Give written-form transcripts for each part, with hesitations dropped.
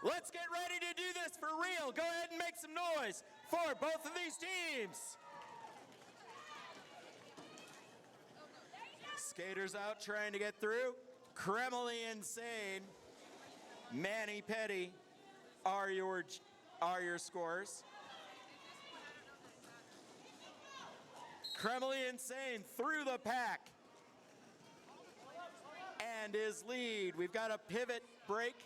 Let's get ready to do this for real. Go ahead and make some noise for both of these teams. Skaters out trying to get through. Kremley Insane, Manny Petty are your scorers. Kremley Insane through the pack and his lead. We've got a pivot break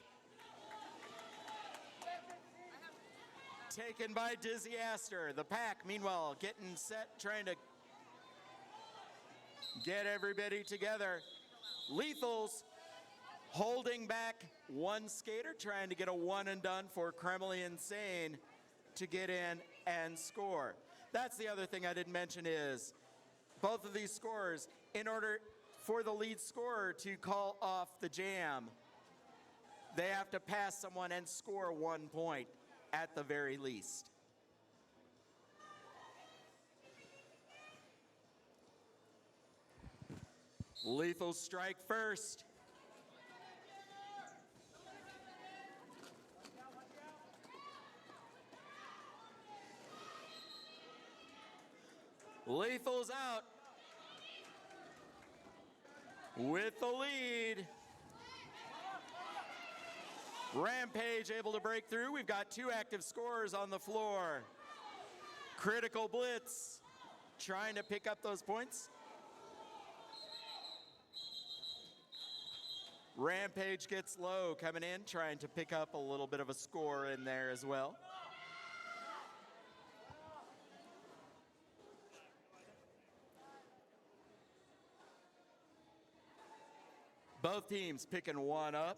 taken by Dizzy Aster. The pack, meanwhile, getting set, trying to get everybody together. Lethals holding back one skater, trying to get a one and done for Kremley Insane to get in and score. That's the other thing I didn't mention is both of these scorers, in order for the lead scorer to call off the jam, they have to pass someone and score 1 point at the very least. Lethal strike first. Lethal's out with the lead. Rampage able to break through. We've got two active scorers on the floor. Critical Blitz trying to pick up those points. Rampage gets low coming in, trying to pick up a little bit of a score in there as well. Both teams picking one up.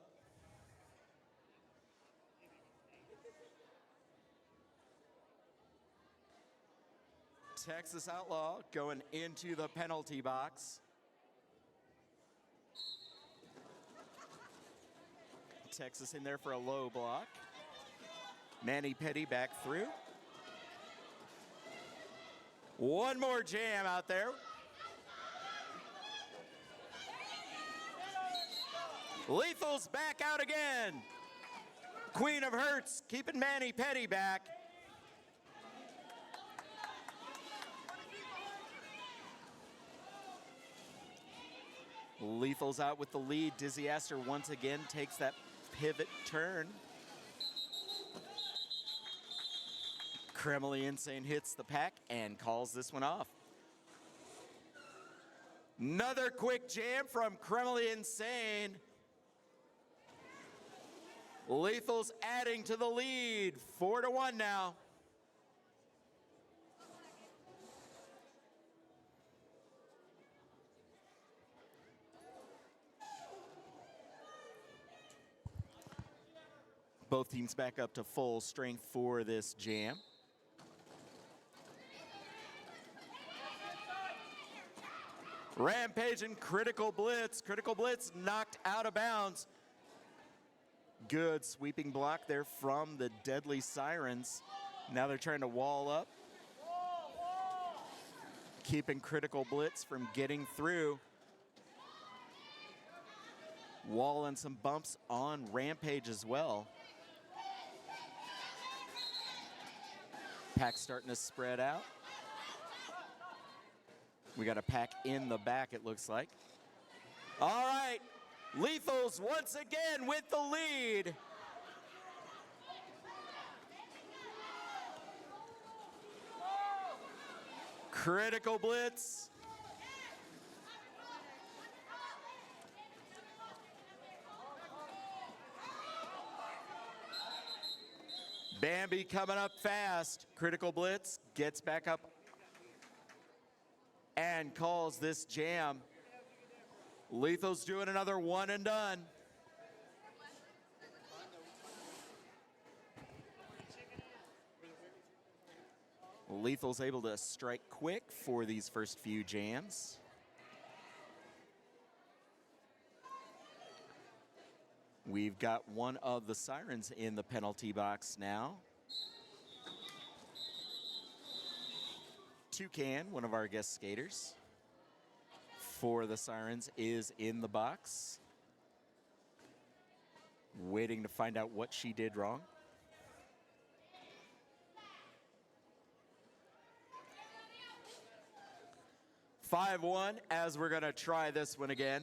Texas Outlaw going into the penalty box. Texas in there for a low block. Manny Petty back through. One more jam out there. Lethal's back out again. Queen of Hurts keeping Manny Petty back. Lethal's out with the lead. Dizzy Aster once again takes that pivot turn. Kremley Insane hits the pack and calls this one off. Another quick jam from Kremley Insane. Lethal's adding to the lead, 4-1 now. Both teams back up to full strength for this jam. Rampage and Critical Blitz. Critical Blitz knocked out of bounds. Good sweeping block there from the deadly Sirens. Now they're trying to wall up. Keeping Critical Blitz from getting through. Wall and some bumps on Rampage as well. Pack starting to spread out. We got a pack in the back, it looks like. All right, Lethal's once again with the lead. Critical Blitz. Bambi coming up fast. Critical Blitz gets back up and calls this jam. Lethal's doing another one and done. Lethal's able to strike quick for these first few jams. We've got one of the Sirens in the penalty box now. Toucan, one of our guest skaters for the Sirens, is in the box. Waiting to find out what she did wrong. (5-1) as we're gonna try this one again.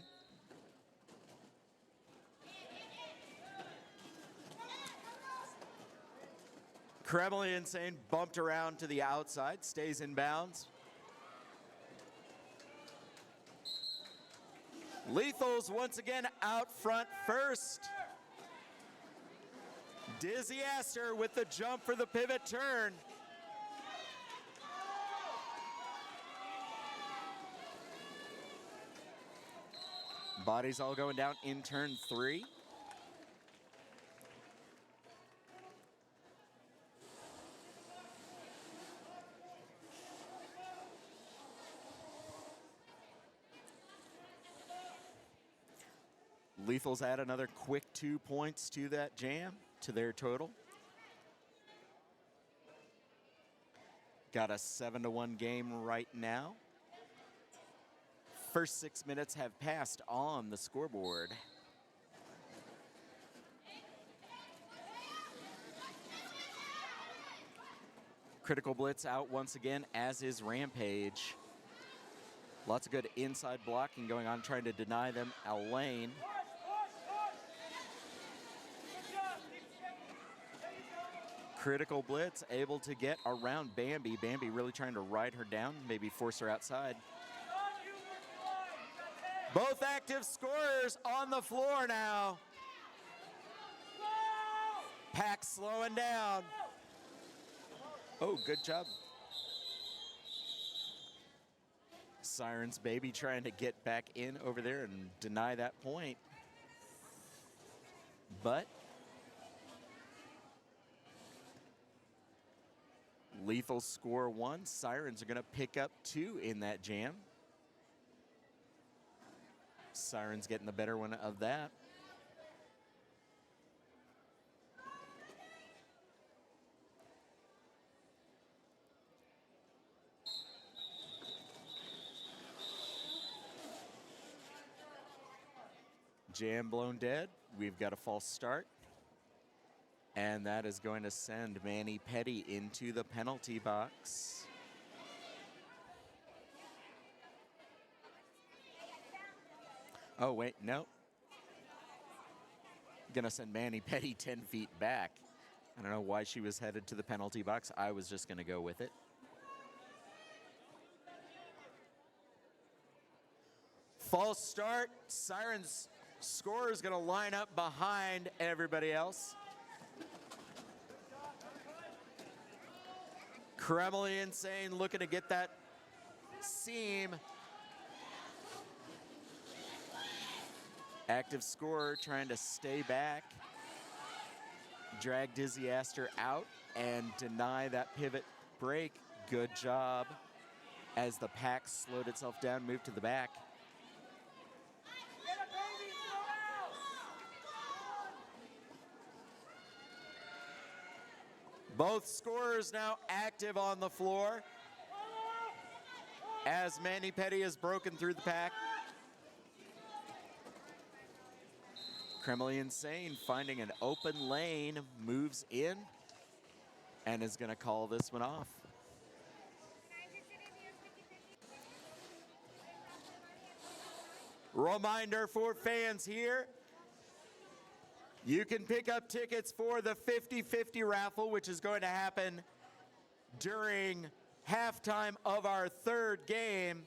Kremlin Insane bumped around to the outside, stays in bounds. Lethals once again out front first. Dizzy Aster with the jump for the pivot turn. Bodies all going down in turn 3. Lethals add another quick 2 points to that jam, to their total. Got a 7-1 game right now. First 6 minutes have passed on the scoreboard. Critical Blitz out once again, as is Rampage. Lots of good inside blocking going on, trying to deny them a lane. Critical Blitz able to get around Bambi. Bambi really trying to ride her down, maybe force her outside. Both active scorers on the floor now. Pack slowing down. Oh, good job. Sirens baby trying to get back in over there and deny that point. But Lethal score 1. Sirens are going to pick up 2 in that jam. Sirens getting the better one of that. Jam blown dead. We've got a false start. And that is going to send Manny Petty into the penalty box. Oh, wait, no. Gonna send Manny Petty 10 feet back. I don't know why she was headed to the penalty box. I was just gonna go with it. False start. Sirens scorer is gonna line up behind everybody else. Kremlin Insane looking to get that seam. Active scorer trying to stay back. Drag Dizzy Aster out and deny that pivot break. Good job as the pack slowed itself down, moved to the back. Both scorers now active on the floor as Manny Petty has broken through the pack. Kremlin Insane finding an open lane, moves in, and is going to call this one off. Reminder for fans here, you can pick up tickets for the 50-50 raffle, which is going to happen during halftime of our third game.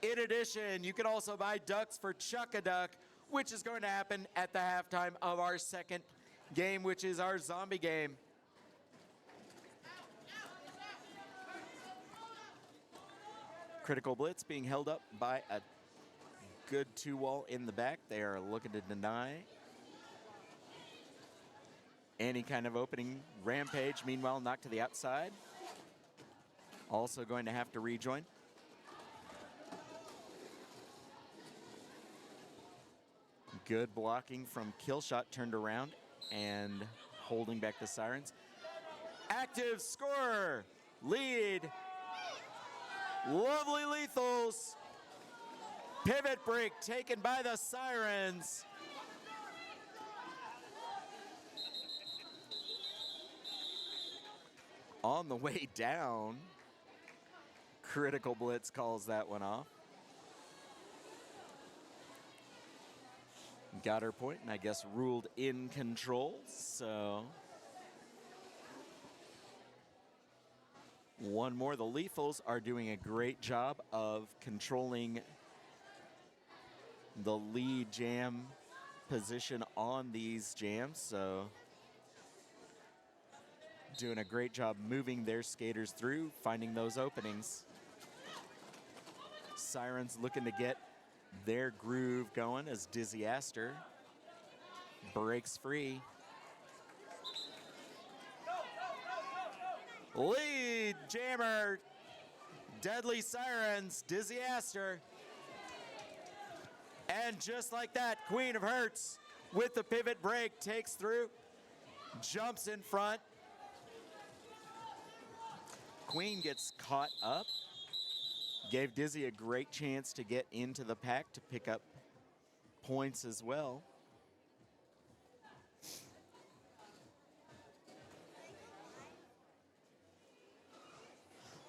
In addition, you can also buy ducks for Chuck-a-Duck, which is going to happen at the halftime of our second game, which is our zombie game. Critical Blitz being held up by a good 2-wall in the back. They are looking to deny any kind of opening. Rampage, meanwhile, knocked to the outside. Also going to have to rejoin. Good blocking from Killshot, turned around and holding back the Sirens. Active scorer, lead. Lovely Lethals. Pivot break taken by the Sirens. on the way down. Critical Blitz calls that one off. Got her point, and I guess ruled in control, so one more. The Lethals are doing a great job of controlling the lead jam position on these jams, so doing a great job moving their skaters through, finding those openings. Sirens looking to get their groove going as Dizzy Astor breaks free. Lead jammer, Deadly Sirens, Dizzy Astor. And just like that, Queen of Hearts with the pivot break takes through, jumps in front. Queen gets caught up. Gave Dizzy a great chance to get into the pack to pick up points as well.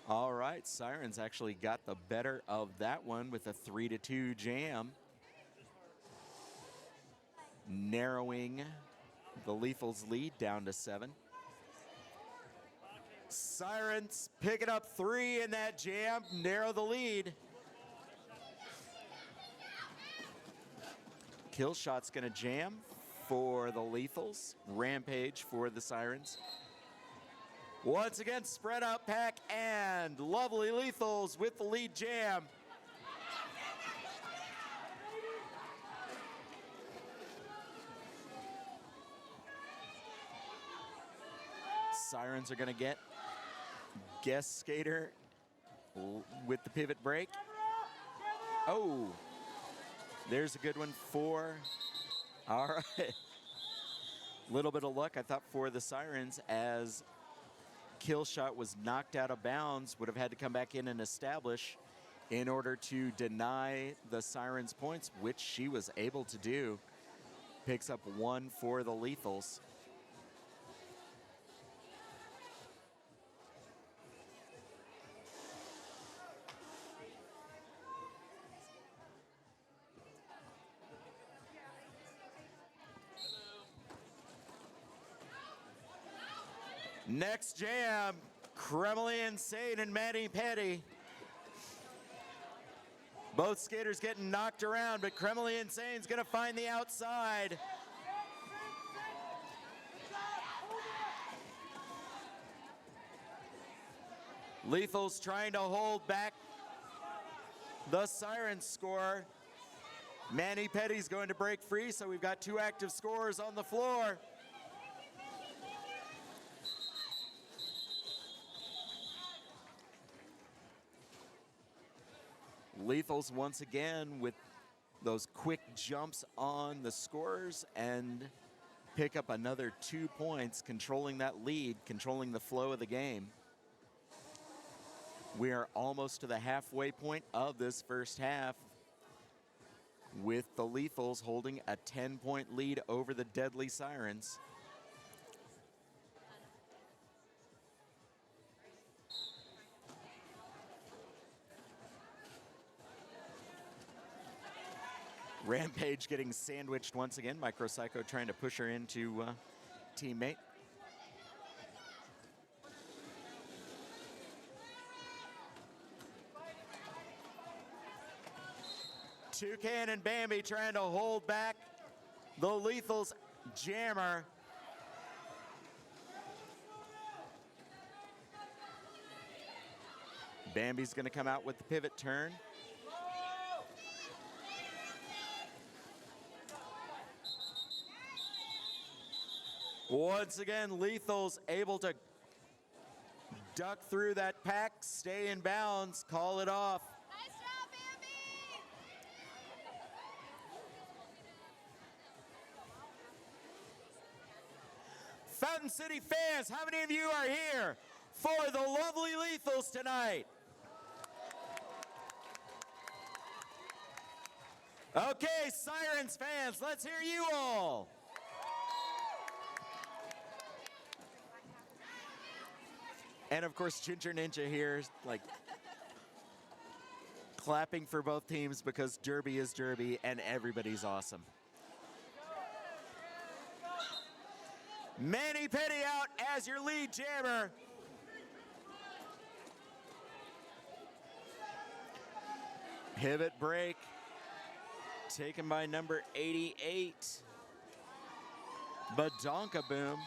All right, Sirens actually got the better of that one with a 3-2 jam, narrowing the Lethals' lead down to 7. Sirens picking up 3 in that jam, narrow the lead. Killshot's gonna jam for the Lethals, Rampage for the Sirens. Once again, spread out pack and lovely Lethals with the lead jam. Sirens are gonna get guest skater with the pivot break. Oh, there's a good one for, all right. Little bit of luck, I thought, for the Sirens, as Killshot was knocked out of bounds, would have had to come back in and establish in order to deny the Sirens points, which she was able to do. Picks up 1 for the Lethals. Next jam, Kremlin Insane and Manny Petty. Both skaters getting knocked around, but Kremlin Insane's gonna find the outside. Lethal's trying to hold back the Siren score. Manny Petty's going to break free, so we've got 2 active scorers on the floor. Lethals once again with those quick jumps on the scorers and pick up another 2 points, controlling that lead, controlling the flow of the game. We are almost to the halfway point of this first half, with the Lethals holding a 10-point lead over the Deadly Sirens. Rampage getting sandwiched once again. Micropsycho trying to push her into teammate. Toucan and Bambi trying to hold back the Lethals jammer. Bambi's gonna come out with the pivot turn. Once again, Lethal's able to duck through that pack, stay in bounds, call it off. Nice job, Bambi! Fountain City fans, how many of you are here for the lovely Lethals tonight? Okay, Sirens fans, let's hear you all. And of course, Ginger Ninja here, like clapping for both teams because Derby is Derby and everybody's awesome. Manny Petty out as your lead jammer. Pivot break taken by number 88, Badonka Boom.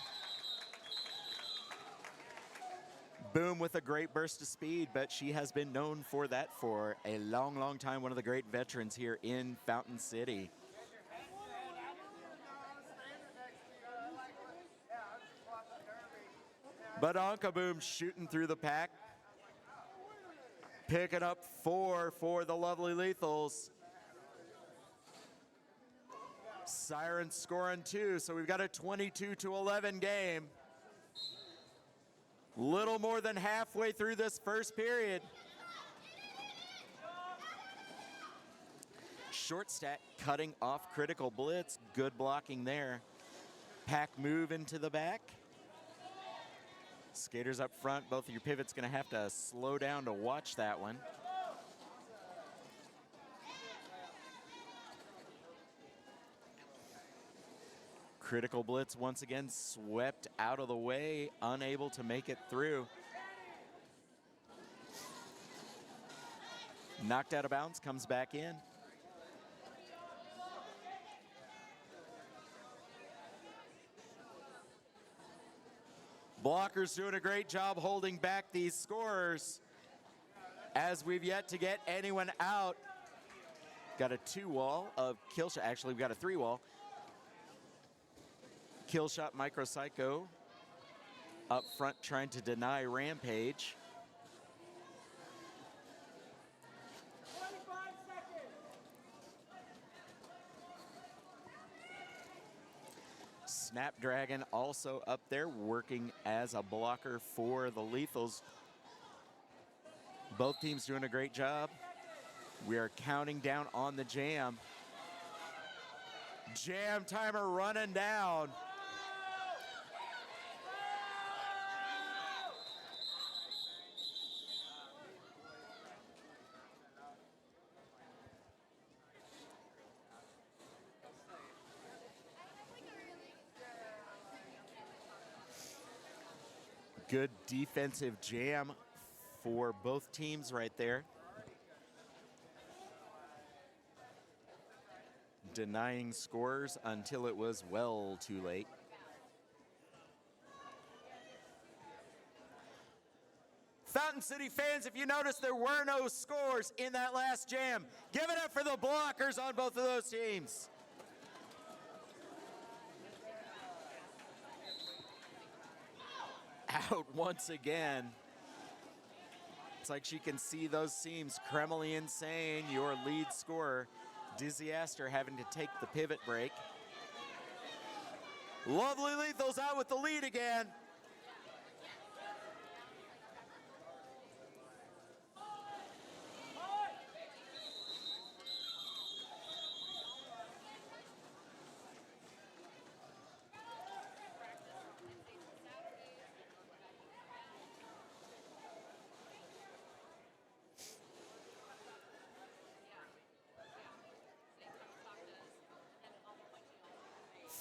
Boom with a great burst of speed, but she has been known for that for a long, long time. One of the great veterans here in Fountain City. Badonka Boom shooting through the pack. Picking up 4 for the lovely Lethals. Sirens scoring 2, so we've got a 22-11 game. Little more than halfway through this first period. Short stack cutting off critical blitz. Good blocking there. Pack move into the back. Skaters up front. Both of your pivots going to have to slow down to watch that one. Critical blitz once again swept out of the way, unable to make it through. Knocked out of bounds, comes back in. Blockers doing a great job holding back these scorers as we've yet to get anyone out. Got a 2-wall of kill shot. Actually, we've got a 3-wall. Kill shot Micropsycho up front trying to deny Rampage. Snapdragon also up there working as a blocker for the Lethals. Both teams doing a great job. We are counting down on the jam. Jam timer running down. Good defensive jam for both teams right there. Denying scores until it was well too late. Fountain City fans, if you notice, there were no scores in that last jam. Give it up for the blockers on both of those teams. Out once again. It's like she can see those seams. Kremlin Insane, your lead scorer. Dizzy Aster having to take the pivot break. Lovely Lethals out with the lead again.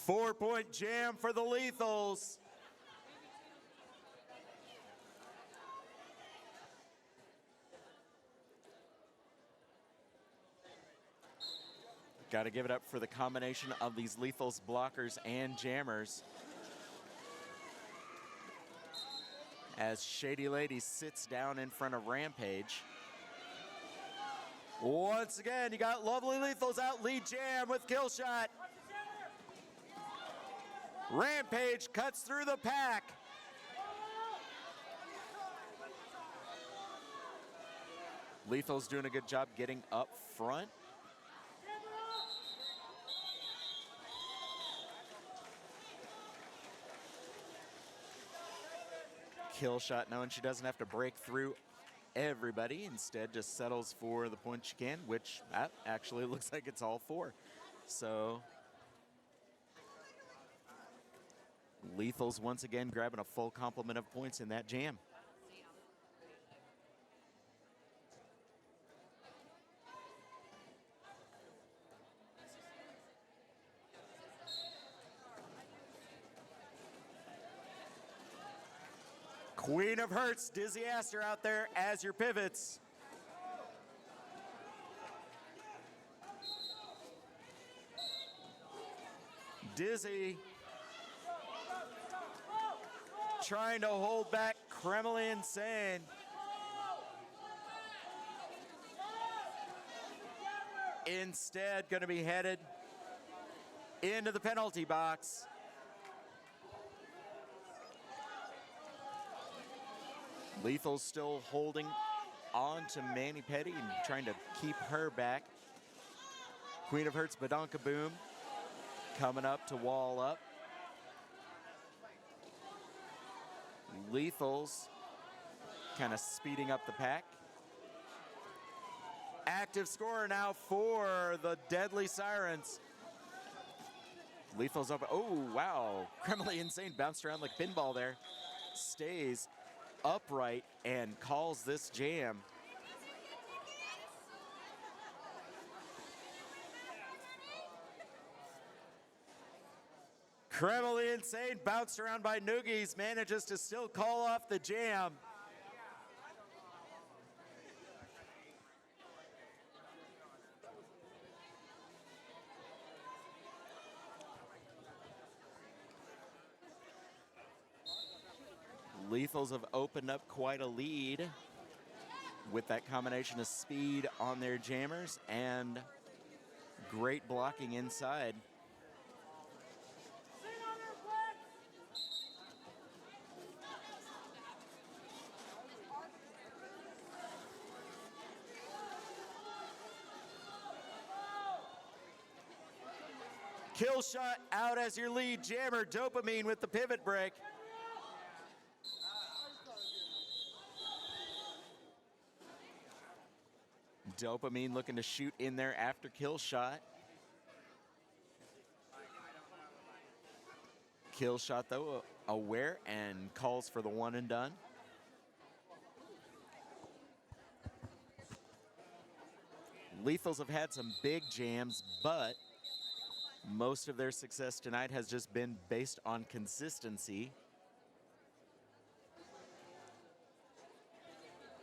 Four-point jam for the Lethals. Got to give it up for the combination of these Lethals blockers and jammers. As Shady Lady sits down in front of Rampage. Once again, you got Lovely Lethals out lead jam with kill shot. Rampage cuts through the pack. Lethal's doing a good job getting up front. Kill shot knowing she doesn't have to break through everybody. Instead just settles for the point she can, which actually looks like it's all 4. So Lethals once again grabbing a full complement of points in that jam. Queen of Hearts, Dizzy Astor out there as your pivots. Dizzy trying to hold back Kremlin Insane. Instead, going to be headed into the penalty box. Lethal's still holding on to Manny Petty and trying to keep her back. Queen of Hearts, Badonka Boom coming up to wall up. Lethal's kind of speeding up the pack. Active scorer now for the Deadly Sirens. Lethal's up. Oh, wow. Kremlin Insane bounced around like pinball there. Stays upright and calls this jam. Kremlin Insane bounced around by Noogies, manages to still call off the jam. Lethals have opened up quite a lead with that combination of speed on their jammers and great blocking inside. Kill shot out as your lead jammer. Dopamine with the pivot break. Dopamine looking to shoot in there after kill shot. Kill shot though aware and calls for the one and done. Lethals have had some big jams, but most of their success tonight has just been based on consistency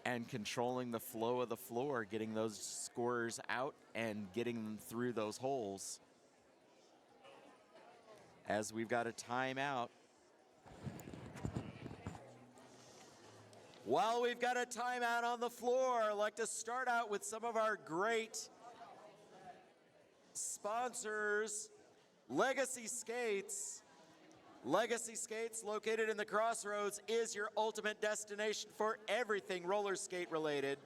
and controlling the flow of the floor, getting those scorers out and getting them through those holes. As we've got a timeout. While we've got a timeout on the floor, I'd like to start out with some of our great sponsors. Legacy Skates. Legacy Skates, located in the Crossroads, is your ultimate destination for everything roller skate related.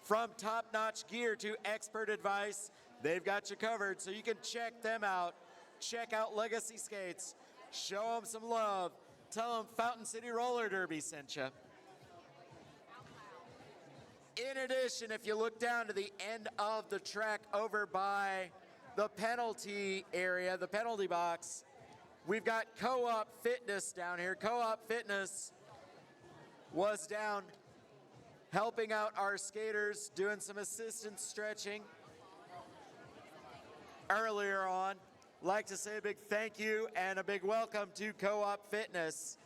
From top-notch gear to expert advice, they've got you covered, so you can check them out. Check out Legacy Skates. Show them some love. Tell them Fountain City Roller Derby sent you. In addition, if you look down to the end of the track over by the penalty area, the penalty box, we've got Co-op Fitness down here. Co-op Fitness was down helping out our skaters, doing some assistance stretching earlier on. Like to say a big thank you and a big welcome to Co-op Fitness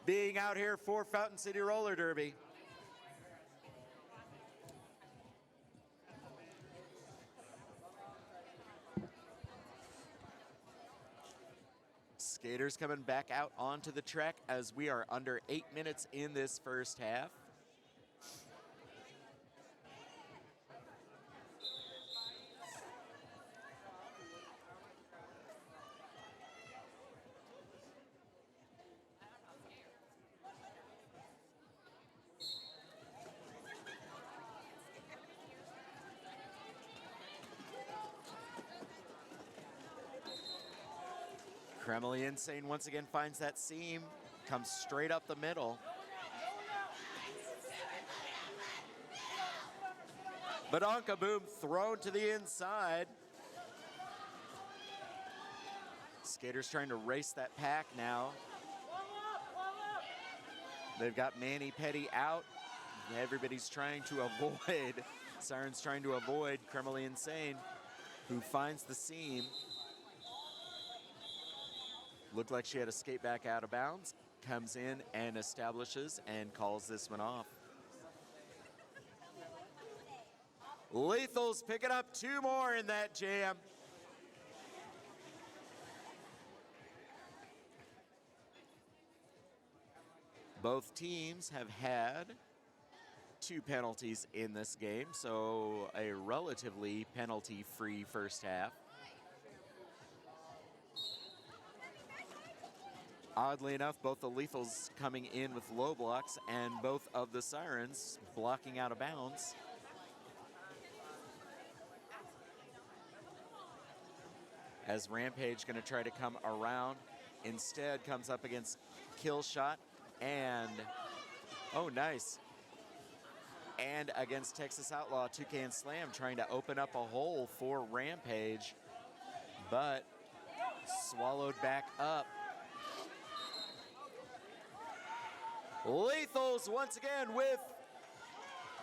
being out here for Fountain City Roller Derby. Skaters coming back out onto the track as we are under 8 minutes in this first half. Kremlin Insane once again finds that seam, comes straight up the middle. Badonka Boom thrown to the inside. Skaters trying to race that pack now. They've got Manny Petty out. Everybody's trying to avoid, Sirens trying to avoid Kremlin Insane, who finds the seam. Looked like she had to skate back out of bounds. comes in and establishes and calls this one off. Lethal's picking up 2 more in that jam. Both teams have had 2 penalties in this game, so a relatively penalty-free first half. Oddly enough, both the Lethals coming in with low blocks and both of the Sirens blocking out of bounds. As Rampage going to try to come around, instead comes up against Killshot and, oh nice, and against Texas Outlaw, Toucan Slam trying to open up a hole for Rampage, but swallowed back up. Lethals once again with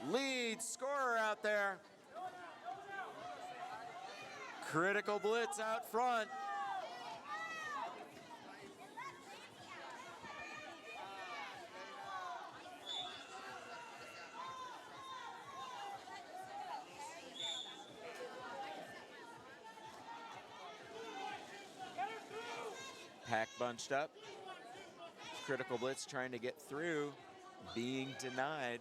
lead scorer out there. Critical blitz out front. Pack bunched up. Critical blitz trying to get through, being denied.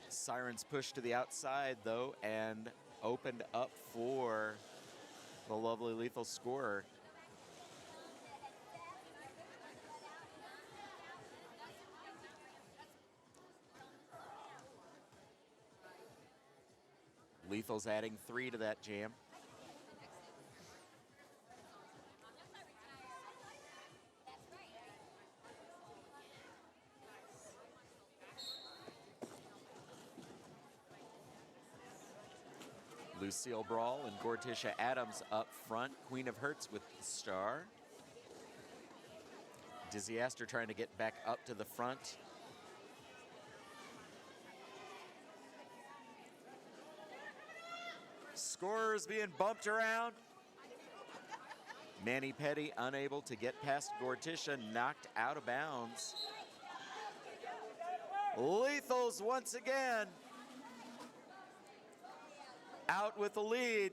Sirens pushed to the outside though and opened up for the lovely Lethal scorer. Lethal's adding 3 to that jam. Lucille Brawl and Gorticia Adams up front. Queen of Hertz with the star. Dizzy Astor trying to get back up to the front. Scorers being bumped around. Manny Petty unable to get past Gorticia, knocked out of bounds. Lethals once again out with the lead.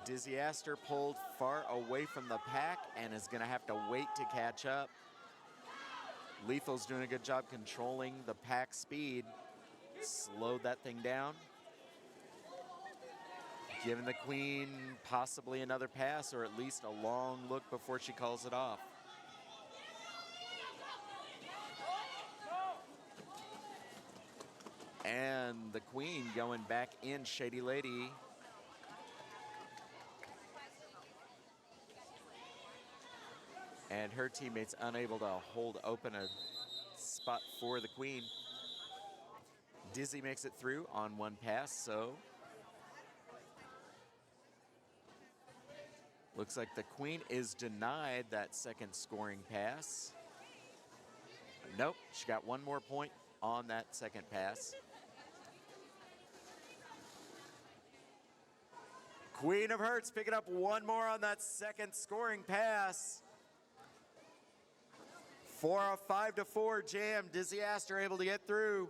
Dizzy Astor pulled far away from the pack and is going to have to wait to catch up. Lethal's doing a good job controlling the pack speed. Slowed that thing down. Giving the Queen possibly another pass or at least a long look before she calls it off. And the Queen going back in, Shady Lady. And her teammates unable to hold open a spot for the Queen. Dizzy makes it through on 1 pass, so looks like the Queen is denied that second scoring pass. Nope, she got 1 more point on that second pass. Queen of Hertz picking up 1 more on that second scoring pass. For a 5-4 jam, Dizzy Astor able to get through.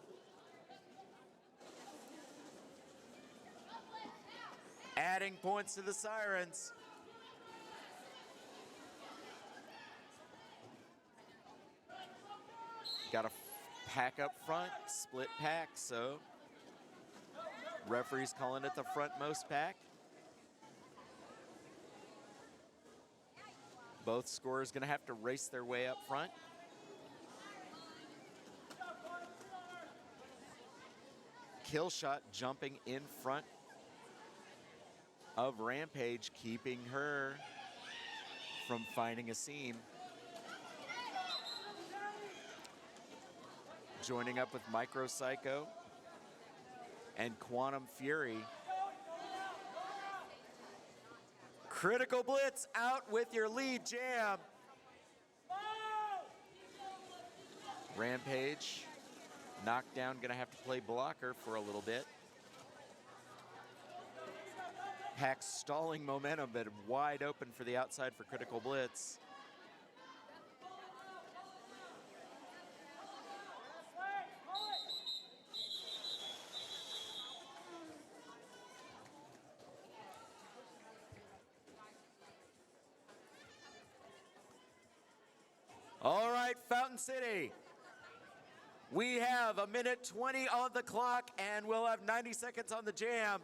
Adding points to the Sirens. Got a pack up front, split pack, so referee's calling it the frontmost pack. Both scorers gonna have to race their way up front. Killshot jumping in front of Rampage, keeping her from finding a seam. Joining up with Micro Psycho and Quantum Fury. Critical blitz out with your lead jam. Rampage knocked down, gonna have to play blocker for a little bit. Pack stalling momentum, but wide open for the outside for Critical Blitz. All right, Fountain City. We have a minute 20 on the clock, and we'll have 90 seconds on the jam.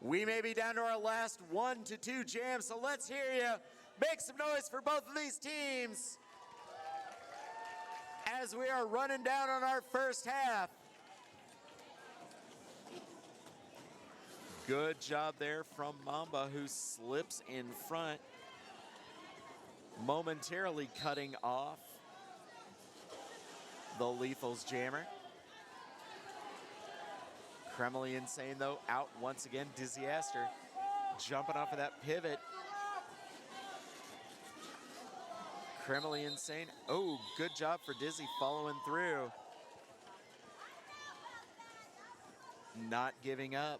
We may be down to our last 1 to 2 jams, so let's hear you. Make some noise for both of these teams as we are running down on our first half. Good job there from Mamba, who slips in front, momentarily cutting off the Lethal's jammer. Kremley Insane, though, out once again. Dizzy Aster jumping off of that pivot. Kremley Insane. Oh, good job for Dizzy following through. Not giving up.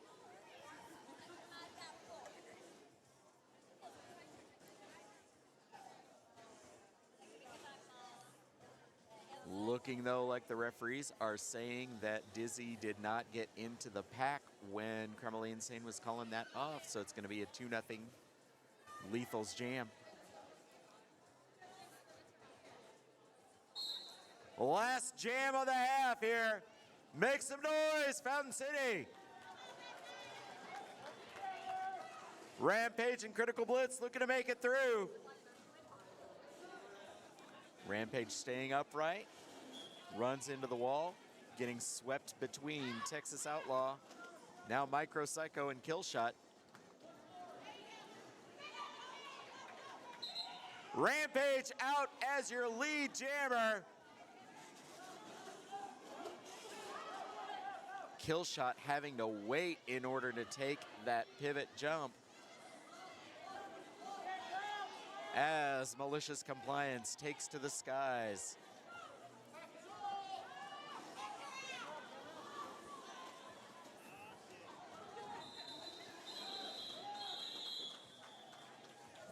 Looking, though, like the referees are saying that Dizzy did not get into the pack when Kremley Insane was calling that off, so it's going to be a 2-0 Lethal's jam. Last jam of the half here. Make some noise, Fountain City. Rampage and Critical Blitz looking to make it through. Rampage staying upright, runs into the wall, getting swept between Texas Outlaw, now Micro Psycho and Killshot. Rampage out as your lead jammer. Killshot having to wait in order to take that pivot jump, as Malicious Compliance takes to the skies.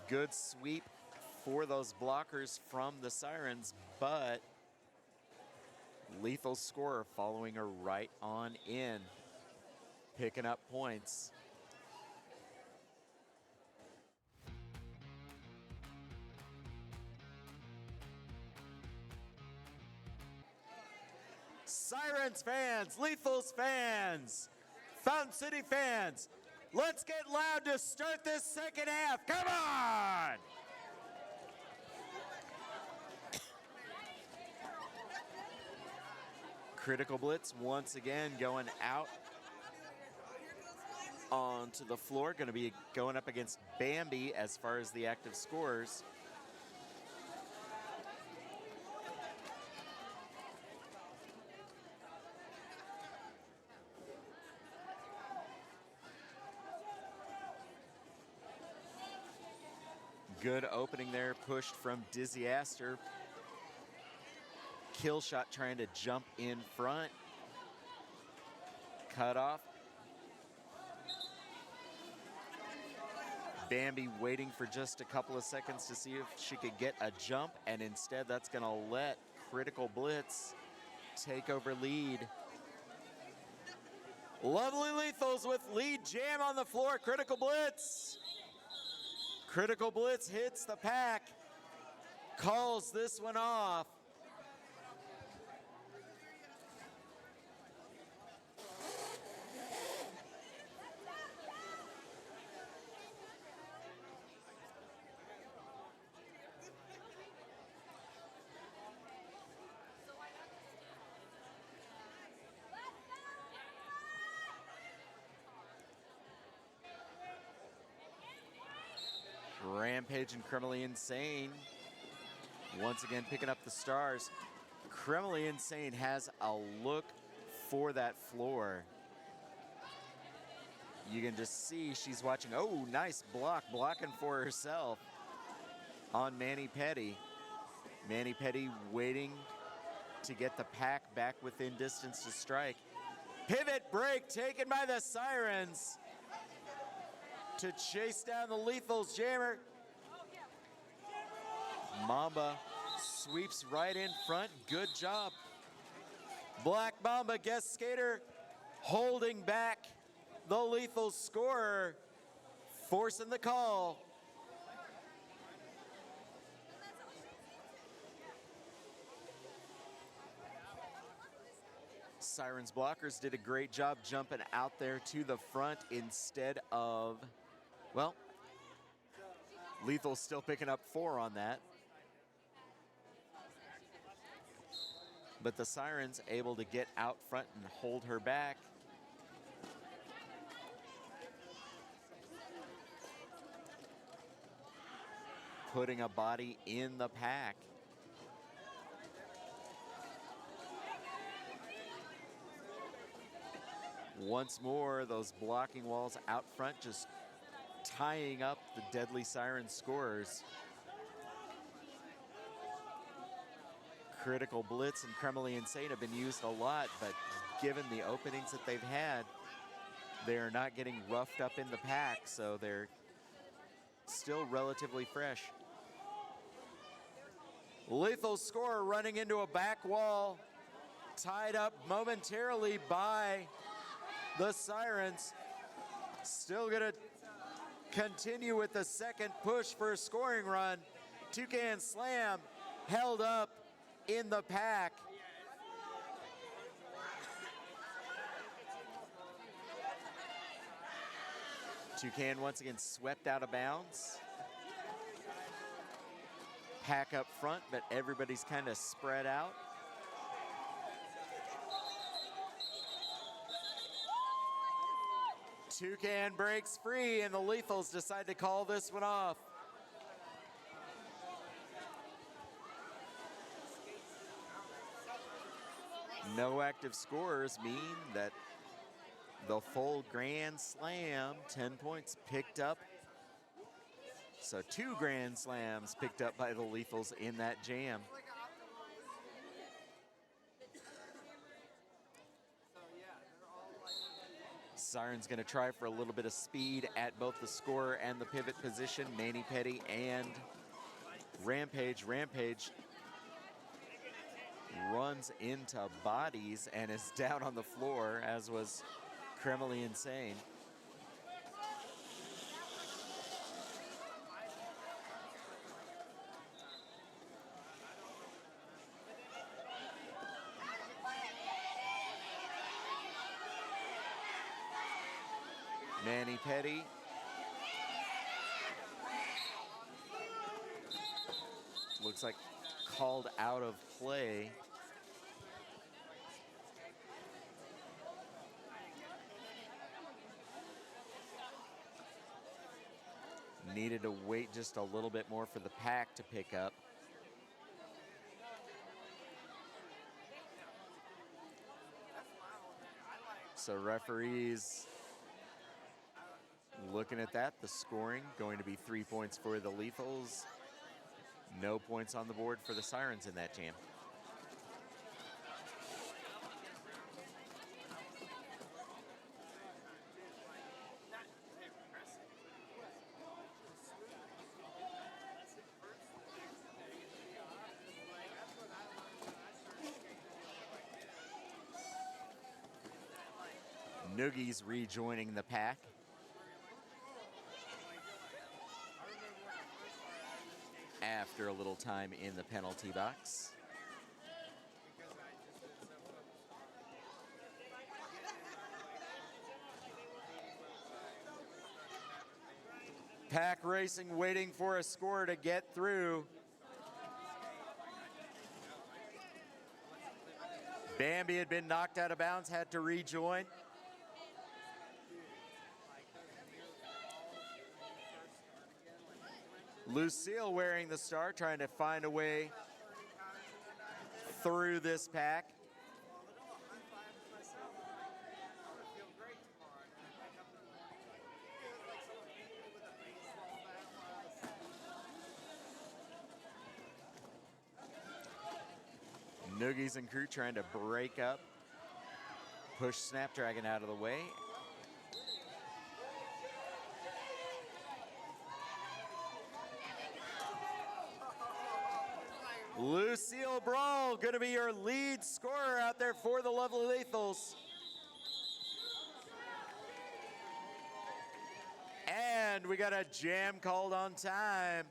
Good sweep for those blockers from the Sirens, but Lethal's scorer following her right on in, picking up points. Sirens fans, Lethal's fans, Fountain City fans, let's get loud to start this second half. Come on! Critical Blitz once again going out onto the floor. Going to be going up against Bambi as far as the active scores. Good opening there, pushed from Dizzy Aster. Killshot trying to jump in front. Cut off. Bambi waiting for just a couple of seconds to see if she could get a jump, and instead that's going to let Critical Blitz take over lead. Lovely Lethals with lead jam on the floor. Critical Blitz. Critical Blitz hits the pack, calls this one off. Rampage and Criminally Insane once again picking up the stars. Criminally Insane has a look for that floor. You can just see she's watching. Oh, nice block, blocking for herself on Manny Petty. Manny Petty waiting to get the pack back within distance to strike. Pivot break taken by the Sirens to chase down the Lethal's jammer. Mamba sweeps right in front. Good job. Black Mamba, guest skater, holding back the Lethal scorer, forcing the call. Sirens blockers did a great job jumping out there to the front instead of, well, Lethal's still picking up 4 on that. But the Sirens able to get out front and hold her back. Putting a body in the pack. Once more, those blocking walls out front just tying up the deadly Siren scorers. Critical blitz and Kremley Insane have been used a lot, but given the openings that they've had, they're not getting roughed up in the pack, so they're still relatively fresh. Lethal scorer running into a back wall, tied up momentarily by the Sirens. Still gonna continue with the second push for a scoring run. Toucan Slam held up in the pack. Toucan once again swept out of bounds. Pack up front, but everybody's kind of spread out. Toucan breaks free, and the Lethals decide to call this one off. No active scorers mean that the full grand slam, 10 points picked up. So 2 grand slams picked up by the Lethals in that jam. Siren's gonna try for a little bit of speed at both the scorer and the pivot position. Manny Petty and Rampage. Rampage runs into bodies and is down on the floor, as was Kremley Insane. Manny Petty looks like called out of play. Needed to wait just a little bit more for the pack to pick up. So referees looking at that, the scoring going to be 3 points for the Lethals. No points on the board for the Sirens in that jam. Noogie's rejoining the pack. After a little time in the penalty box. Pack racing, waiting for a score to get through. Bambi had been knocked out of bounds, had to rejoin. Lucille wearing the star, trying to find a way through this pack. Noogies and crew trying to break up Push Snapdragon out of the way. Lucille Brawl going to be your lead scorer out there for the Lovely Lethals. And we got a jam called on time.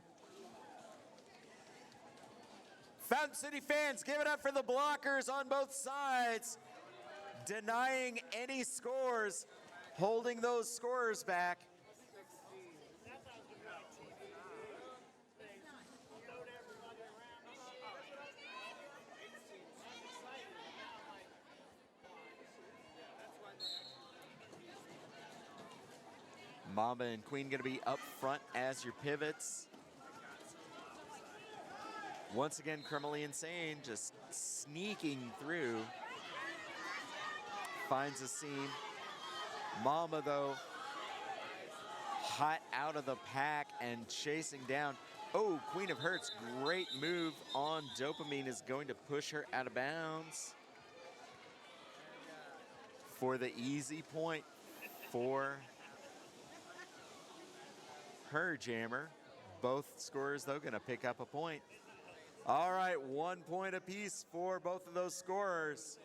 Fountain City fans, give it up for the blockers on both sides. Denying any scores, holding those scorers back. Mamba and Queen going to be up front as your pivots. Once again, Criminally Insane just sneaking through. Finds a seam. Mamba, though, hot out of the pack and chasing down. Oh, Queen of Hearts, great move on Dopamine, is going to push her out of bounds for the easy point for her jammer. Both scorers, though, going to pick up a point. All right, 1 point apiece for both of those scorers.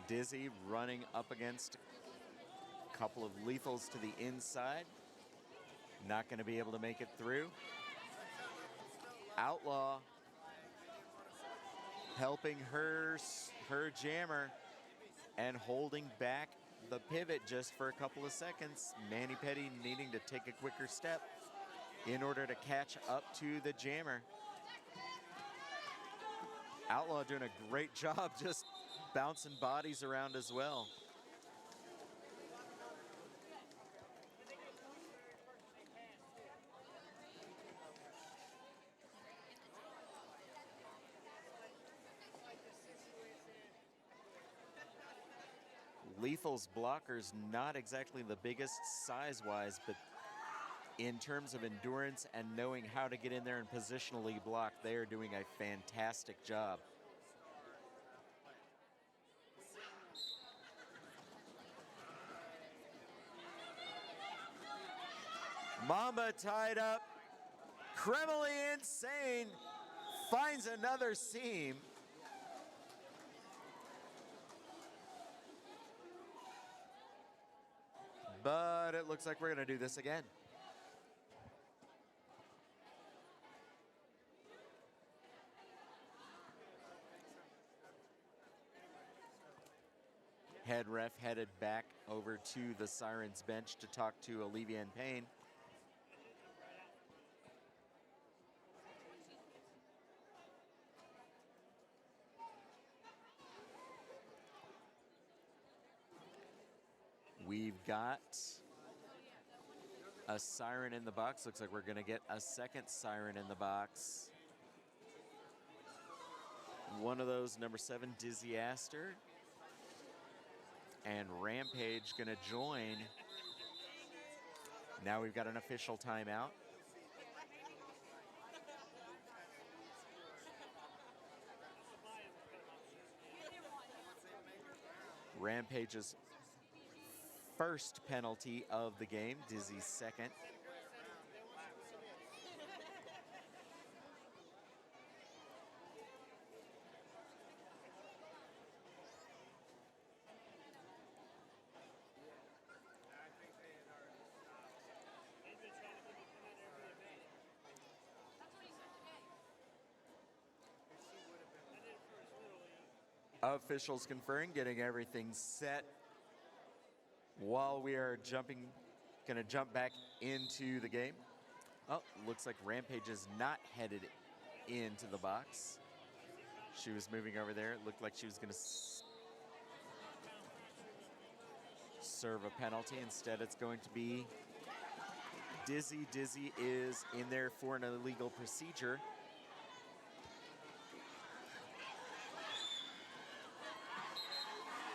Dizzy running up against a couple of lethals to the inside. Not going to be able to make it through. Outlaw helping her jammer and holding back the pivot just for a couple of seconds. Manny Petty needing to take a quicker step in order to catch up to the jammer. Outlaw doing a great job just bouncing bodies around as well. Lethal's blockers not exactly the biggest size-wise, but in terms of endurance and knowing how to get in there and positionally block, they are doing a fantastic job. Mamba tied up. Criminally Insane finds another seam. But it looks like we're going to do this again. Head ref headed back over to the Sirens bench to talk to Olivia and Payne. We've got a siren in the box. Looks like we're going to get a second siren in the box. One of those, number 7, Dizzy Aster. And Rampage going to join. Now we've got an official timeout. Rampage's first penalty of the game, Dizzy's second. Officials conferring, getting everything set while we are gonna jump back into the game. Oh, looks like Rampage is not headed into the box. She was moving over there. It looked like she was gonna serve a penalty. Instead, it's going to be Dizzy. Dizzy is in there for an illegal procedure.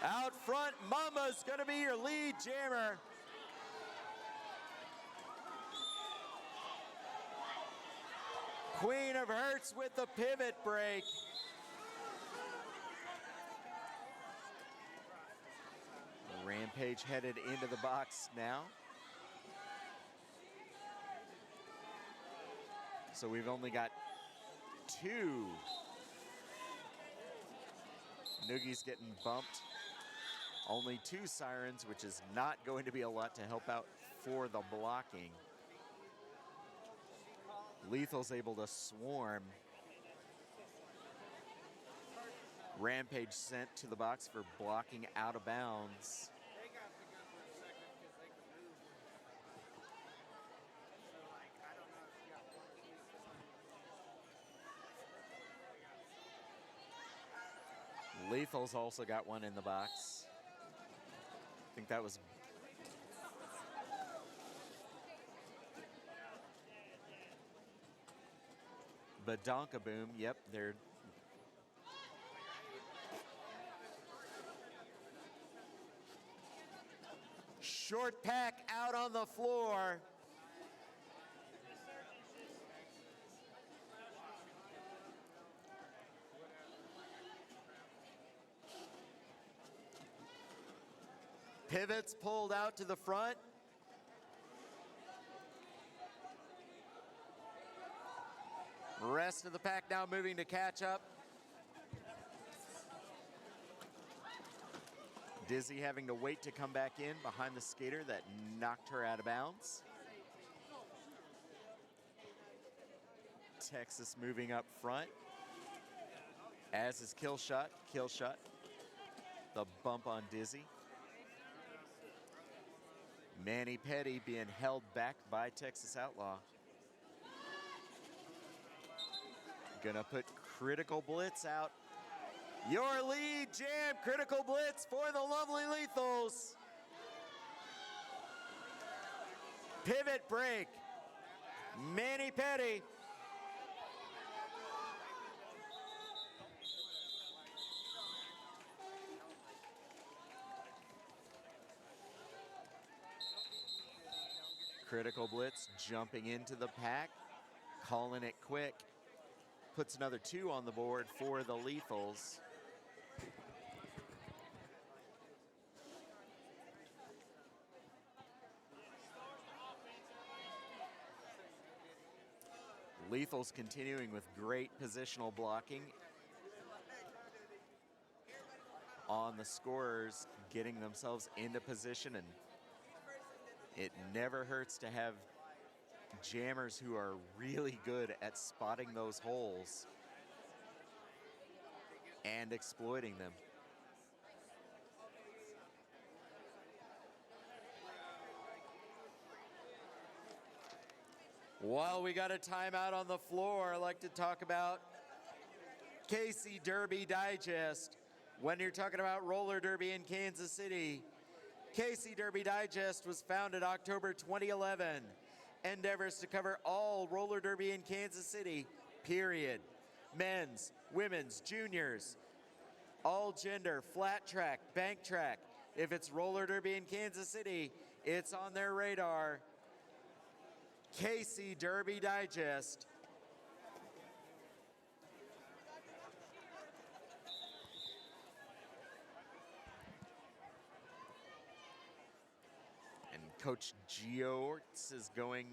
Out front, Mama's gonna be your lead jammer. Queen of Hearts with the pivot break. Rampage headed into the box now. So we've only got 2. Noogie's getting bumped. Only 2 Sirens, which is not going to be a lot to help out for the blocking. Lethal's able to swarm. Rampage sent to the box for blocking out of bounds. Lethal's also got one in the box. I think that was Badonkaboom. Yep, they're short pack out on the floor. Pivots pulled out to the front. Rest of the pack now moving to catch up. Dizzy having to wait to come back in behind the skater that knocked her out of bounds. Texas moving up front. As is Killshot. The bump on Dizzy. Manny Petty being held back by Texas Outlaw. Gonna put Critical Blitz out. Your lead jam, Critical Blitz for the lovely Lethals. Pivot break, Manny Petty. Critical Blitz jumping into the pack, calling it quick. Puts another 2 on the board for the Lethals. Lethals continuing with great positional blocking on the scorers, getting themselves into position, and it never hurts to have jammers who are really good at spotting those holes and exploiting them. While we got a timeout on the floor, I'd like to talk about Casey Derby Digest. When you're talking about roller derby in Kansas City, Casey Derby Digest was founded October 2011. Endeavors to cover all roller derby in Kansas City, period. Men's, women's, juniors, all gender, flat track, bank track. If it's roller derby in Kansas City, it's on their radar. Casey Derby Digest. And Coach Gio Orts is going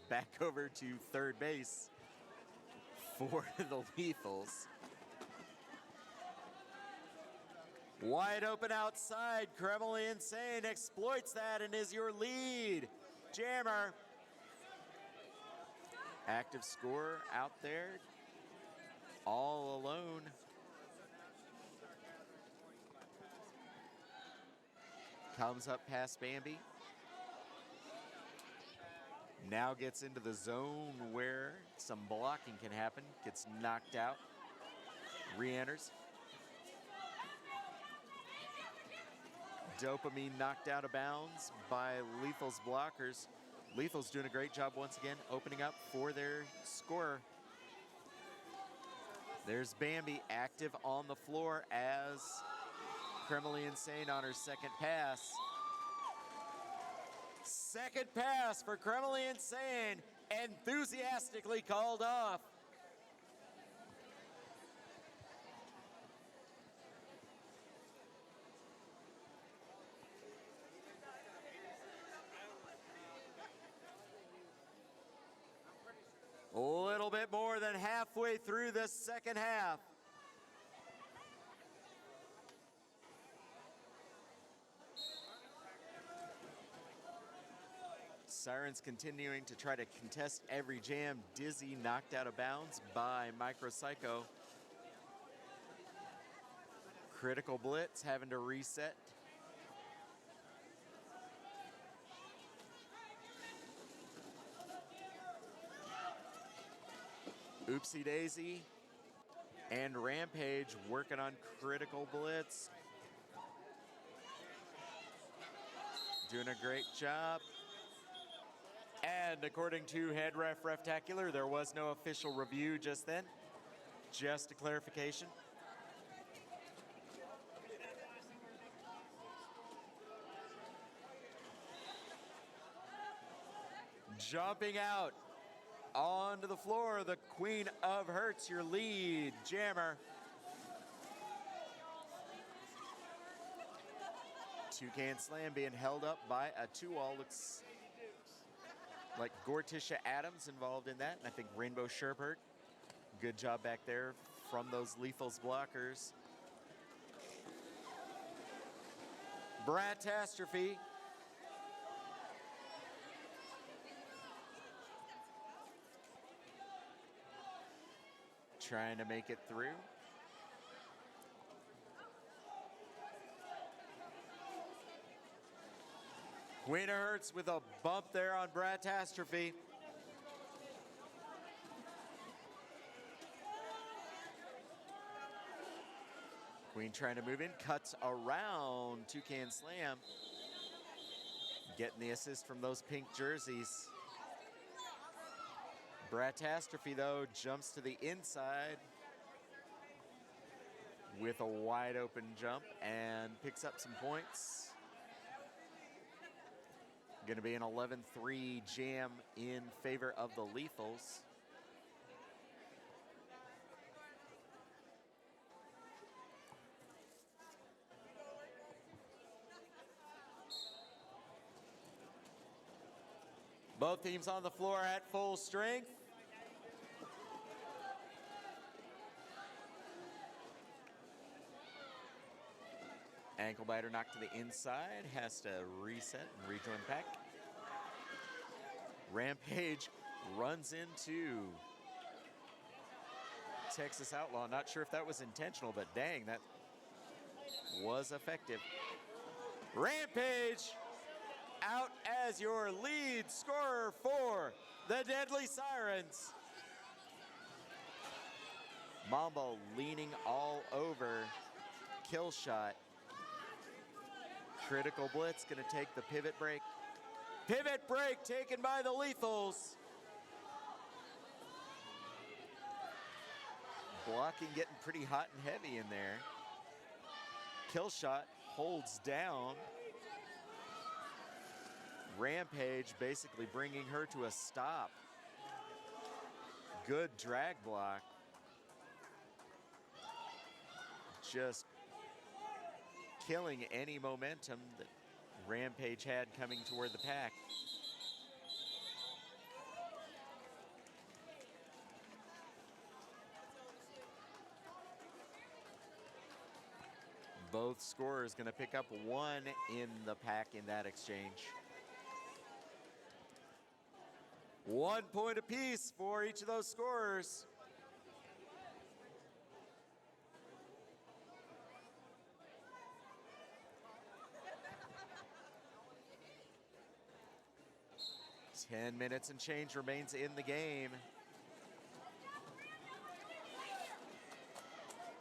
back over to third base for the Lethals. Wide open outside, Kremlin Insane exploits that and is your lead jammer. Active scorer out there, all alone. Comes up past Bambi. Now gets into the zone where some blocking can happen. Gets knocked out. Re-enters. Dopamine knocked out of bounds by Lethal's blockers. Lethal's doing a great job once again, opening up for their scorer. There's Bambi active on the floor as Kremley Insane on her second pass. Second pass for Kremley Insane, enthusiastically called off. A little bit more than halfway through the second half. Sirens continuing to try to contest every jam. Dizzy knocked out of bounds by Micropsycho. Critical Blitz having to reset. Oopsie Daisy and Rampage working on Critical Blitz. Doing a great job. And according to Head Ref Reftacular, there was no official review just then. Just a clarification. Jumping out onto the floor, the Queen of Hurts, your lead jammer. Toucan Slam being held up by a 2-all. Looks like Gortisha Adams involved in that, and I think Rainbow Sherbert. Good job back there from those Lethals blockers. Bratastrophe. Trying to make it through. Queen of Hurts with a bump there on Bratastrophe. Queen trying to move in, cuts around Toucan Slam. Getting the assist from those pink jerseys. Bratastrophe, though, jumps to the inside with a wide open jump and picks up some points. Going to be an 11-3 jam in favor of the Lethals. Both teams on the floor at full strength. Ankle biter knocked to the inside, has to reset and rejoin the pack. Rampage runs into Texas Outlaw. Not sure if that was intentional, but dang, that was effective. Rampage out as your lead scorer for the Deadly Sirens. Mambo leaning all over Killshot. Critical Blitz gonna take the pivot break. Pivot break taken by the Lethals. Blocking getting pretty hot and heavy in there. Killshot holds down. Rampage basically bringing her to a stop. Good drag block. Just killing any momentum that Rampage had coming toward the pack. Both scorers going to pick up one in the pack in that exchange. 1 point apiece for each of those scorers. Ten minutes and change remains in the game.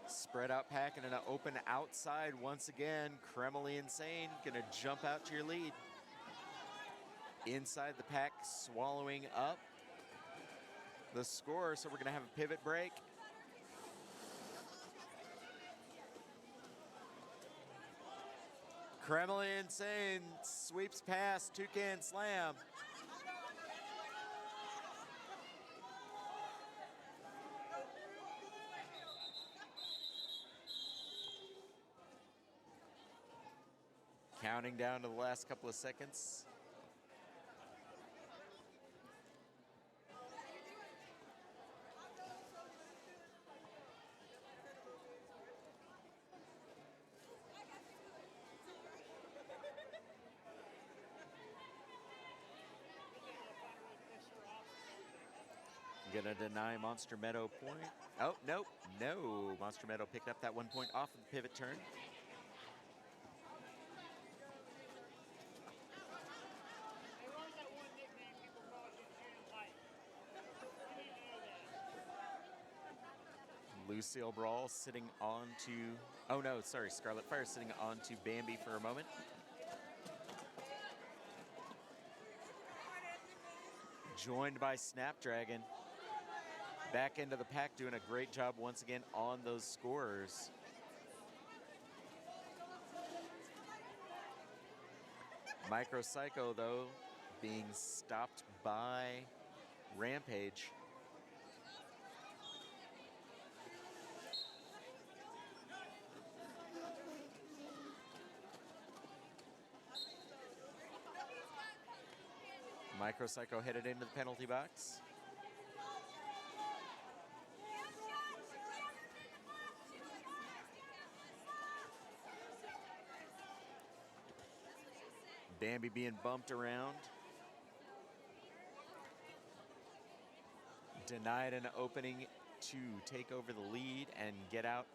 Spread out pack and an open outside once again. Kremley Insane gonna jump out to your lead. Inside the pack, swallowing up the score, so we're gonna have a pivot break. Kremlin Insane sweeps past Toucan Slam. Counting down to the last couple of seconds. Gonna deny Monster Meadow point. Oh, nope, no. Monster Meadow picked up that 1 point off of the pivot turn. Lucille Brawl sitting on to, oh no, sorry, Scarlet Fire sitting on to Bambi for a moment. Joined by Snapdragon. Back into the pack, doing a great job once again on those scores. Micro Psycho, though, being stopped by Rampage. Micro Psycho headed into the penalty box. Bambi being bumped around. Denied an opening to take over the lead and get out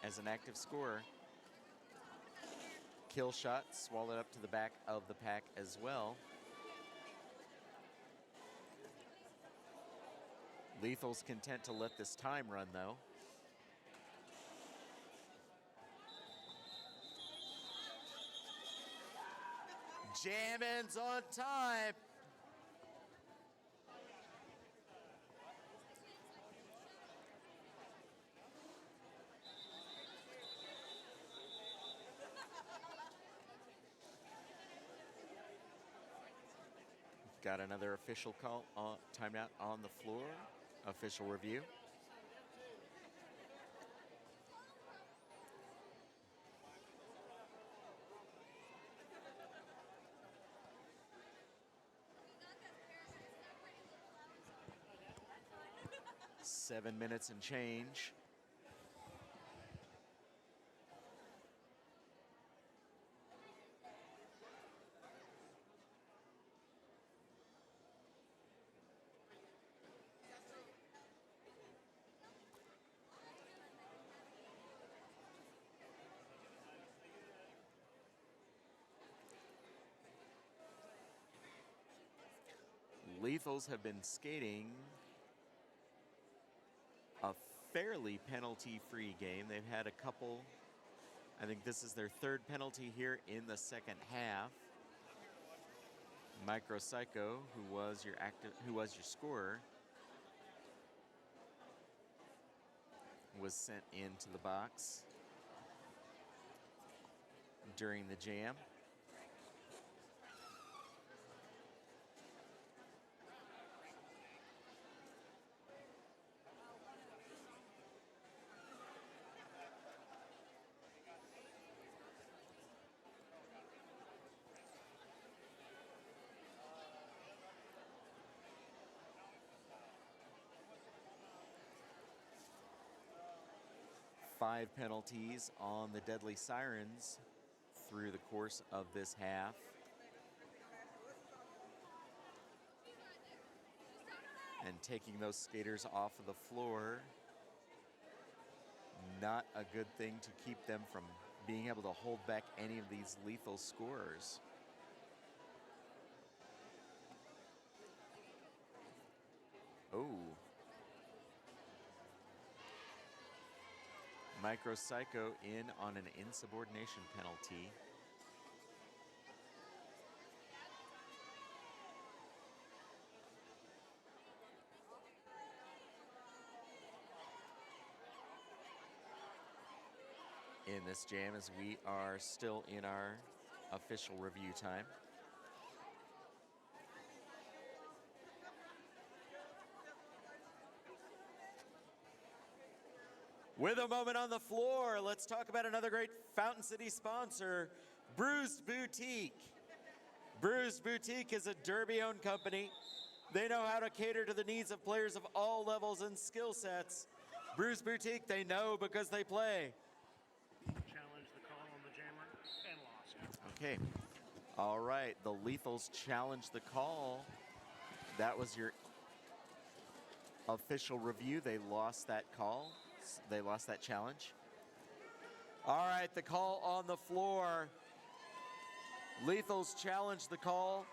as an active scorer. Kill shot swallowed up to the back of the pack as well. Lethal's content to let this time run, though. Jammin's on time. Got another official call on timeout on the floor. Official review. Seven minutes and change. Lethals have been skating a fairly penalty-free game. They've had a couple. I think this is their third penalty here in the second half. Micro Psycho, who was your scorer, was sent into the box during the jam. Five penalties on the Deadly Sirens through the course of this half. And taking those skaters off of the floor, not a good thing to keep them from being able to hold back any of these lethal scorers. Oh. Micro Psycho in on an insubordination penalty. In this jam, as we are still in our official review time. With a moment on the floor, let's talk about another great Fountain City sponsor, Bruised Boutique. Bruised Boutique is a Derby-owned company. They know how to cater to the needs of players of all levels and skill sets. Bruised Boutique, they know because they play. Challenged the call on the jammer and lost. Okay. All right, the Lethals challenged the call. That was your official review. They lost that call. They lost that challenge. All right, the call on the floor. Lethals challenged the call.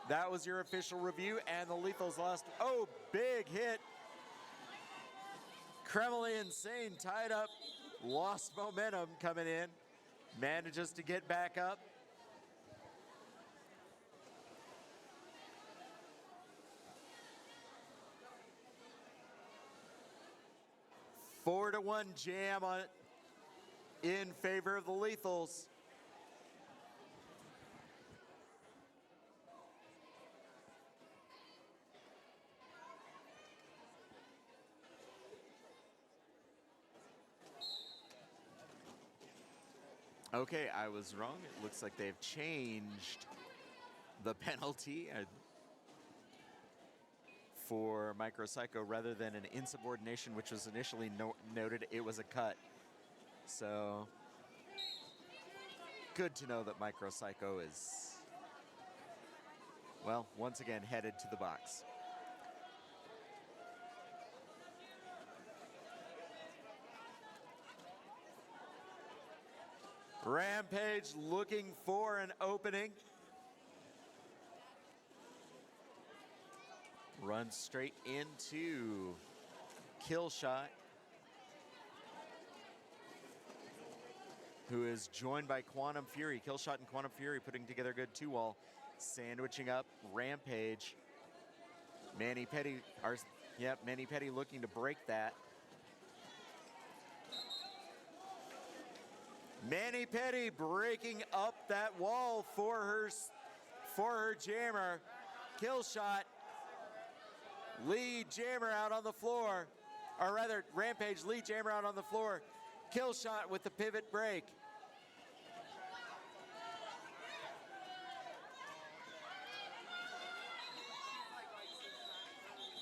That was your official review, and the Lethals lost. Oh, big hit. Kremlin Insane tied up, lost momentum coming in, manages to get back up. Four to one jam on in favor of the Lethals. Okay, I was wrong. It looks like they've changed the penalty for Micropsycho. Rather than an insubordination, which was initially noted, it was a cut. So, good to know that Micropsycho is, well, once again headed to the box. Rampage looking for an opening. Runs straight into Killshot, who is joined by Quantum Fury. Killshot and Quantum Fury putting together a good two-wall, sandwiching up Rampage. Manny Petty looking to break that. Manny Petty breaking up that wall for her jammer. Killshot, lead jammer out on the floor. Or rather, Rampage, lead jammer out on the floor. Killshot with the pivot break.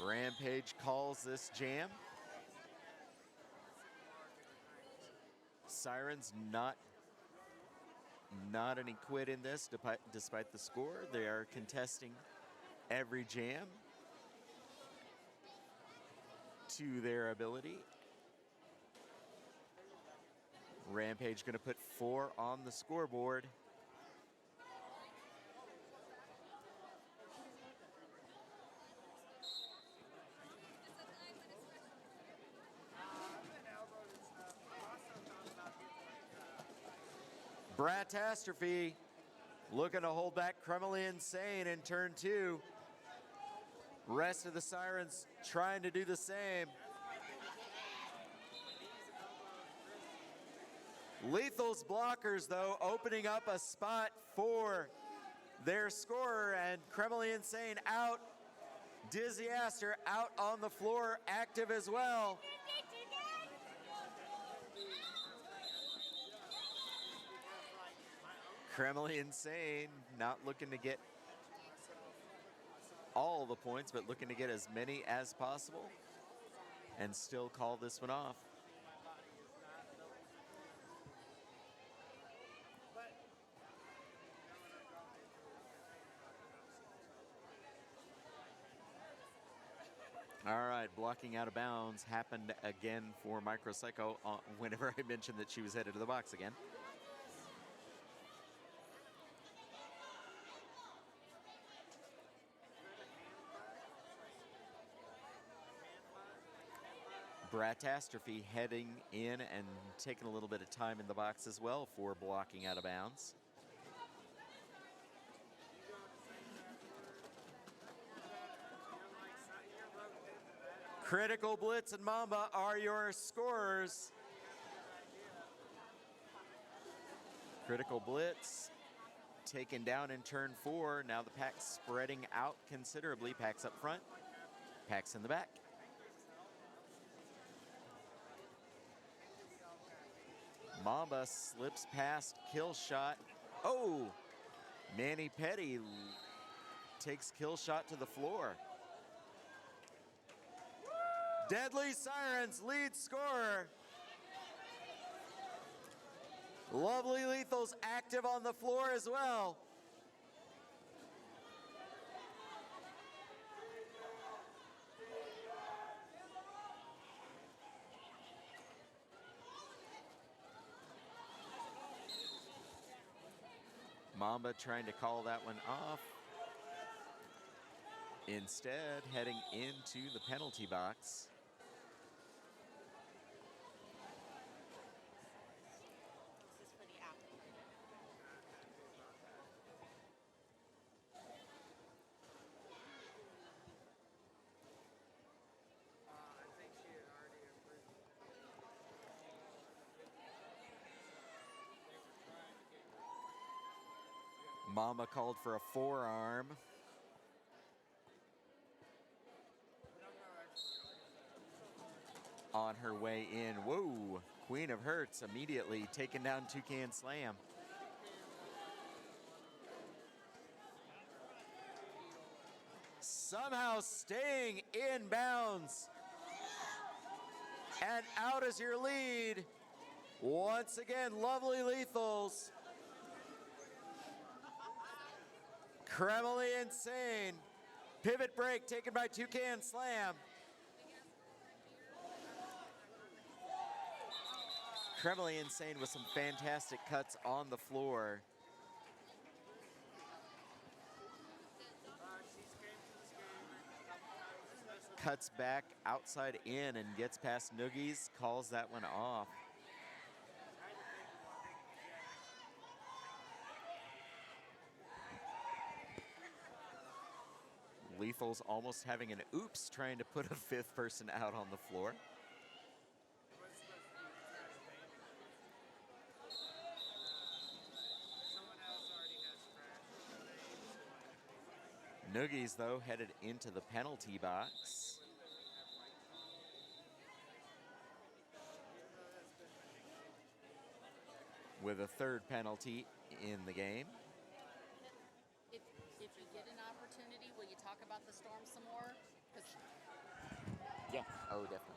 Rampage calls this jam. Sirens not any quit in this, despite the score. They are contesting every jam to their ability. Rampage going to put 4 on the scoreboard. Bratastrophe looking to hold back Kremlin Insane in turn 2. Rest of the Sirens trying to do the same. Lethal's blockers, though, opening up a spot for their scorer, and Kremlin Insane out. Dizzy Aster out on the floor, active as well. Kremlin Insane not looking to get all the points, but looking to get as many as possible and still call this one off. All right, blocking out of bounds happened again for Micropsycho whenever I mentioned that she was headed to the box again. Bratastrophe heading in and taking a little bit of time in the box as well for blocking out of bounds. Critical Blitz and Mamba are your scorers. Critical blitz taken down in turn 4. Now the pack spreading out considerably. Pack's up front, pack's in the back. Mamba slips past kill shot. Oh, Manny Petty takes kill shot to the floor. Deadly Sirens lead scorer. Lovely Lethal's active on the floor as well. Mamba trying to call that one off. Instead, heading into the penalty box. Mamba called for a forearm. On her way in, whoa, Queen of Hurts immediately taken down Toucan Slam. Somehow staying in bounds. And out is your lead. Once again, Lovely Lethals. Kremlin Insane. Pivot break taken by Toucan Slam. Kremlin Insane with some fantastic cuts on the floor. Cuts back outside in and gets past Noogies, calls that one off. Lethal's almost having an oops trying to put a fifth person out on the floor. Noogies, though, headed into the penalty box. With a third penalty in the game. If you get an opportunity, will you talk about the storm some more? Yeah. Oh, definitely.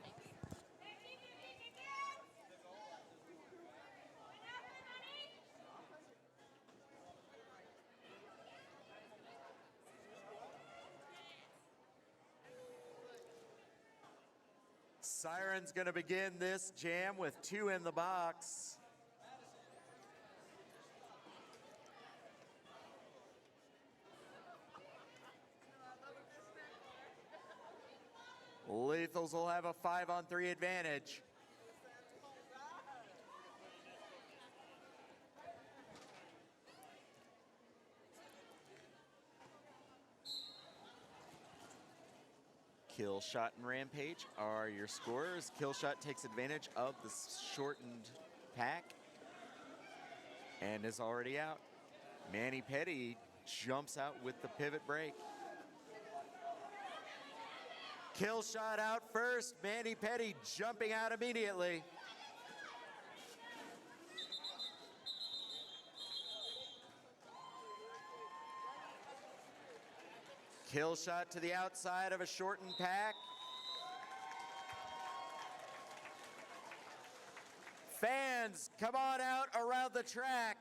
Sirens going to begin this jam with 2 in the box. Lethals will have a 5-on-3 advantage. Kill Shot and Rampage are your scorers. Kill Shot takes advantage of the shortened pack and is already out. Manny Petty jumps out with the pivot break. Kill Shot out first. Manny Petty jumping out immediately. Kill Shot to the outside of a shortened pack. Fans, come on out around the track.